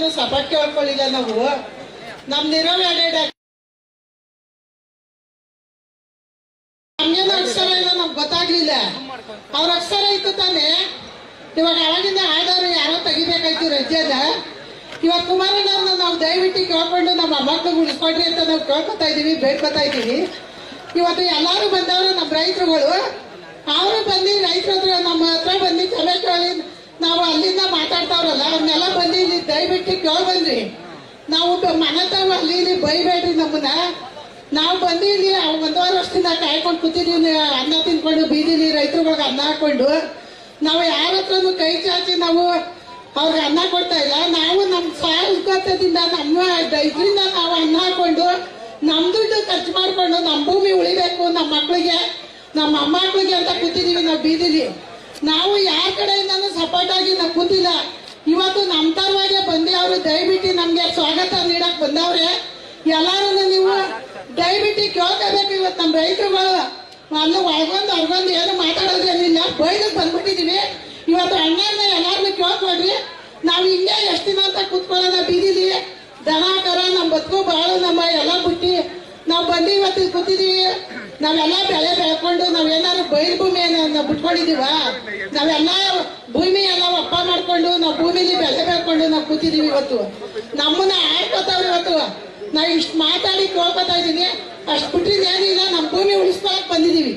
ನಾನು ಸಪೋರ್ಟ್ ಕೇಳ್ಕೊಳ್ಳಿಲ್ಲ. ನಾವು ನಮ್ದಿರೋ ನಮ್ಗೇನು ಅಕ್ಷರ ಇಲ್ಲ, ನಮ್ಗೆ ಗೊತ್ತಾಗ್ಲಿಲ್ಲ. ಅವ್ರ ಅಕ್ಷರ ಇತ್ತು ತಾನೆ. ಇವಾಗ ಅವಾಗಿಂದ ಆಧಾರ ಯಾರೋ ತೆಗಿಬೇಕಾಯ್ತು ರಜೆದ. ಇವಾಗ ಕುಮಾರಣ್ಣವ್ರನ್ನ ನಾವು ದಯವಿಟ್ಟು ಕೇಳ್ಕೊಂಡು ನಮ್ಮ ಮಕ್ಕಳು ಉಳಿಸ್ಕೊಡ್ರಿ ಅಂತ ನಾವು ಕೇಳ್ಕೊತಾ ಇದೀವಿ, ಬೇಡ್ಕೊತಾ ಇದೀವಿ. ಇವತ್ತು ಎಲ್ಲಾರು ಬಂದವರು ನಮ್ಮ ರೈತರುಗಳು, ಅವರು ಬಂದು ರೈತರ ಹತ್ರ ನಮ್ಮ ಹತ್ರ ಬಂದು ಸಭೆ ಕೇಳಿ ನಾವು ಅಲ್ಲಿಂದ ಮಾತಾಡ್ತಾವ್ರಲ್ಲ ಅವ್ರನ್ನೆಲ್ಲ ಬಂದು ಇಲ್ಲಿ ದಯವಿಟ್ಟು ಕೇಳಿ ಬಂದ್ರಿ. ನಾವು ಮನತಾವ ಅಲ್ಲಿ ಇಲ್ಲಿ ಬೈಬೇಡ್ರಿ ನಮ್ಮನ್ನ. ನಾವು ಬಂದು ಇಲ್ಲಿ 1.5 ವರ್ಷದಿಂದ ಕಾಯ್ಕೊಂಡು ಕೂತಿದ್ದೀವಿ, ಅನ್ನ ತಿನ್ಕೊಂಡು ಬೀದಿಲಿ ರೈತರುಗಳಿಗೆ ಅನ್ನ ಹಾಕೊಂಡು. ನಾವು ಯಾರ ಹತ್ರನು ಕೈ ಚಾಚಿ ನಾವು ಅವ್ರಿಗೆ ಅನ್ನ ಕೊಡ್ತಾ ಇಲ್ಲ. ನಾವು ನಮ್ಮ ಸ್ವಾಗತದಿಂದ ನಮ್ಮ ಇದರಿಂದ ನಾವು ಅನ್ನ ಹಾಕೊಂಡು ನಮ್ ದುಡ್ಡು ಖರ್ಚು ಮಾಡ್ಕೊಂಡು ನಮ್ಮ ಭೂಮಿ ಉಳಿಬೇಕು, ನಮ್ಮ ಮಕ್ಕಳಿಗೆ ನಮ್ಮ ಮೊಮ್ಮಕ್ಕಳಿಗೆ ಅಂತ ಕೂತಿದೀವಿ ನಾವು ಬೀದಿಲಿ. ನಾವು ಯಾರ ಕಡೆಯಿಂದನೂ ಸಪೋರ್ಟ್ ಆಗಿ ನಾವು ಕೂತಿಲ್ಲ. ಇವತ್ತು ನಮ್ಮ ತರವಾಗೆ ಬಂದು ಅವರು ದಯವಿಟ್ಟು ನಮ್ಗೆ ಸ್ವಾಗತ ನೀಡಕ್ ಬಂದವ್ರೆ. ಎಲ್ಲಾರು ನೀವು ದಯವಿಟ್ಟು ಕೇಳ್ಕೋಬೇಕು. ಇವತ್ತು ನಮ್ಮ ರೈತರುಗಳು ಅಲ್ಲ ಹೊರಗೊಂದು ಏನು ಮಾತಾಡೋದೇನಿಲ್ಲ, ಬೈದಕ್ಕೆ ಬಂದ್ಬಿಟ್ಟಿದೀವಿ. ಇವತ್ತು ಅಣ್ಣನ ಎಲ್ಲಾರನ್ನು ಕೇಳ್ಕೊಡ್ರಿ. ನಾವು ಹಿಂಗೆ ಎಷ್ಟು ದಿನ ಅಂತ ಕೂತ್ಕೊಳ್ಳೋಣ ಬೀದಿಲಿ. ದನ ಕರ ನಮ್ಮ ಬದುಕು ಬಾಳು ನಮ್ಮ ಎಲ್ಲ ಬಿಟ್ಟು ನಾವು ಬಂದು ಇವತ್ತು ಕೂತಿದೀವಿ. ನಾವೆಲ್ಲ ಬೆಳೆ ಬೆಳ್ಕೊಂಡು ನಾವೇನಾದ್ರು ಬಯಲು ಭೂಮಿಯನ್ನು ಬಿಟ್ಕೊಂಡಿದೀವ? ನಾವೆಲ್ಲ ಭೂಮಿ ಎಲ್ಲ ಒಪ್ಪ ಮಾಡ್ಕೊಂಡು ನಾವು ಭೂಮಿಲಿ ಬೆಳೆ ಬೆಳ್ಕೊಂಡು ನಾವು ಕೂತಿದೀವಿ. ಇವತ್ತು ನಮ್ಮನ್ನ ಆಡ್ಕೋತಾವ್ರಿ. ಇವತ್ತು ನಾವು ಇಷ್ಟು ಮಾತಾಡಿ ಕೇಳ್ಕೊತಾ ಇದೀನಿ, ಅಷ್ಟು ಬಿಟ್ಟಿದ್ದೇನಿಲ್ಲ. ನಮ್ಮ ಭೂಮಿ ಉಳಿಸ್ಕೊಳಕ್ ಬಂದಿದೀವಿ.